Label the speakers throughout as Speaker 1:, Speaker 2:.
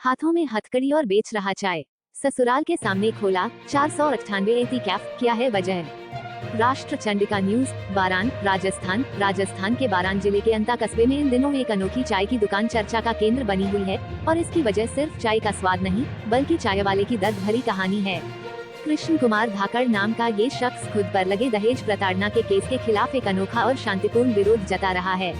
Speaker 1: हाथों में हथकड़ी और बेच रहा चाय। ससुराल के सामने खोला 498 एटी कैफ, क्या है वजह? राष्ट्र चंडिका न्यूज। बारान, राजस्थान के बारान जिले के अंता कस्बे में इन दिनों एक अनोखी चाय की दुकान चर्चा का केंद्र बनी हुई है और इसकी वजह सिर्फ चाय का स्वाद नहीं बल्कि चाय वाले की दर्द भरी कहानी है। कृष्ण कुमार धाकड़ नाम का ये शख्स खुद पर लगे दहेज प्रताड़ना के केस के खिलाफ एक अनोखा और शांतिपूर्ण विरोध जता रहा है।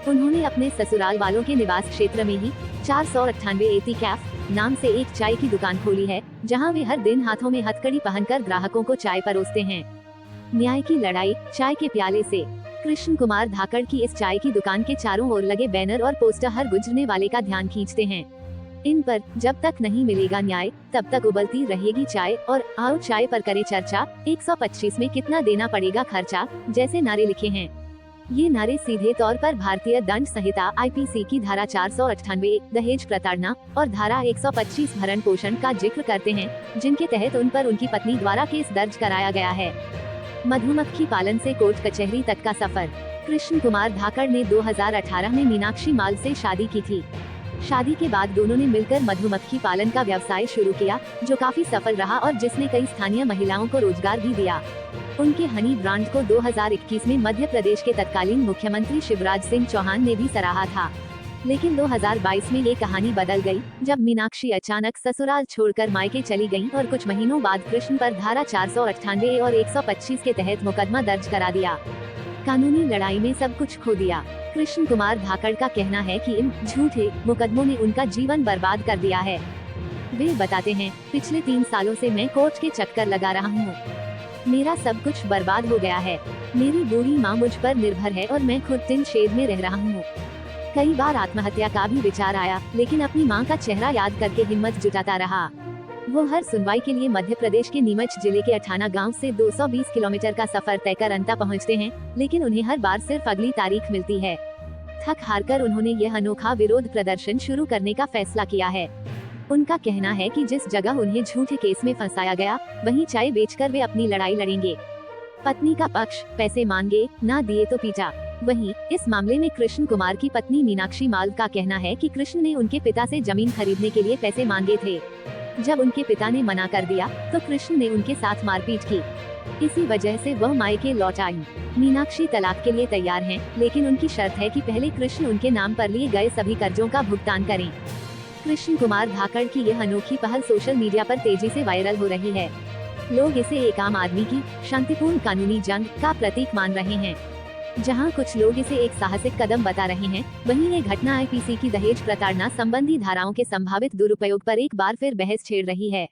Speaker 1: उन्होंने अपने ससुराल वालों के निवास क्षेत्र में ही 498 एटी कैफ नाम से एक चाय की दुकान खोली है, जहां वे हर दिन हाथों में हथकड़ी पहनकर ग्राहकों को चाय परोसते हैं। न्याय की लड़ाई, चाय के प्याले से। कृष्ण कुमार धाकड़ की इस चाय की दुकान के चारों ओर लगे बैनर और पोस्टर हर गुजरने वाले का ध्यान खींचते हैं। इन पर जब तक नहीं मिलेगा न्याय तब तक उबलती रहेगी चाय और आओ चाय पर करे चर्चा, 125 में कितना देना पड़ेगा खर्चा जैसे नारे लिखे हैं। ये नारे सीधे तौर पर भारतीय दंड संहिता IPC की धारा 498 दहेज प्रताड़ना और धारा 125 भरण पोषण का जिक्र करते हैं, जिनके तहत उन पर उनकी पत्नी द्वारा केस दर्ज कराया गया है। मधुमक्खी पालन से कोर्ट कचहरी तक का सफर। कृष्ण कुमार धाकड़ ने 2018 में मीनाक्षी माल से शादी की थी। शादी के बाद दोनों ने मिलकर मधुमक्खी पालन का व्यवसाय शुरू किया, जो काफी सफल रहा और जिसने कई स्थानीय महिलाओं को रोजगार भी दिया। उनके हनी ब्रांड को 2021 में मध्य प्रदेश के तत्कालीन मुख्यमंत्री शिवराज सिंह चौहान ने भी सराहा था। लेकिन 2022 में ये कहानी बदल गई, जब मीनाक्षी अचानक ससुराल छोड़कर मायके चली गईं और कुछ महीनों बाद कृष्ण पर धारा 498 और 125 के तहत मुकदमा दर्ज करा दिया। कानूनी लड़ाई में सब कुछ खो दिया। कृष्ण कुमार धाकड़ का कहना है कि इन झूठे मुकदमों ने उनका जीवन बर्बाद कर दिया है। वे बताते हैं, पिछले 3 सालों से मैं कोर्ट के चक्कर लगा रहा हूँ। मेरा सब कुछ बर्बाद हो गया है। मेरी बूढ़ी माँ मुझ पर निर्भर है और मैं खुद टिन शेड में रह रहा हूँ। कई बार आत्महत्या का भी विचार आया, लेकिन अपनी माँ का चेहरा याद करके हिम्मत जुटाता रहा। वो हर सुनवाई के लिए मध्य प्रदेश के नीमच जिले के अठाना गांव से 220 किलोमीटर का सफर तय कर अंता पहुंचते हैं, लेकिन उन्हें हर बार सिर्फ अगली तारीख मिलती है। थक हार कर उन्होंने यह अनोखा विरोध प्रदर्शन शुरू करने का फैसला किया है। उनका कहना है कि जिस जगह उन्हें झूठे केस में फंसाया गया, वहीं चाय बेचकर वे अपनी लड़ाई लड़ेंगे। पत्नी का पक्ष, पैसे मांगे, ना दिए तो पीटा। वहीं इस मामले में कृष्ण कुमार की पत्नी मीनाक्षी माल का कहना है कि कृष्ण ने उनके पिता से जमीन खरीदने के लिए पैसे मांगे थे। जब उनके पिता ने मना कर दिया तो कृष्ण ने उनके साथ मारपीट की। इसी वजह से वह मायके लौट आई। मीनाक्षी तलाक के लिए तैयार हैं, लेकिन उनकी शर्त है कि पहले कृष्ण उनके नाम पर लिए गए सभी कर्जों का भुगतान करें। कृष्ण कुमार धाकड़ की यह अनोखी पहल सोशल मीडिया पर तेजी से वायरल हो रही है। लोग इसे एक आम आदमी की शांतिपूर्ण कानूनी जंग का प्रतीक मान रहे हैं। जहां कुछ लोग इसे एक साहसिक कदम बता रहे हैं, वहीं ये घटना IPC की दहेज प्रताड़ना संबंधी धाराओं के संभावित दुरुपयोग पर एक बार फिर बहस छेड़ रही है।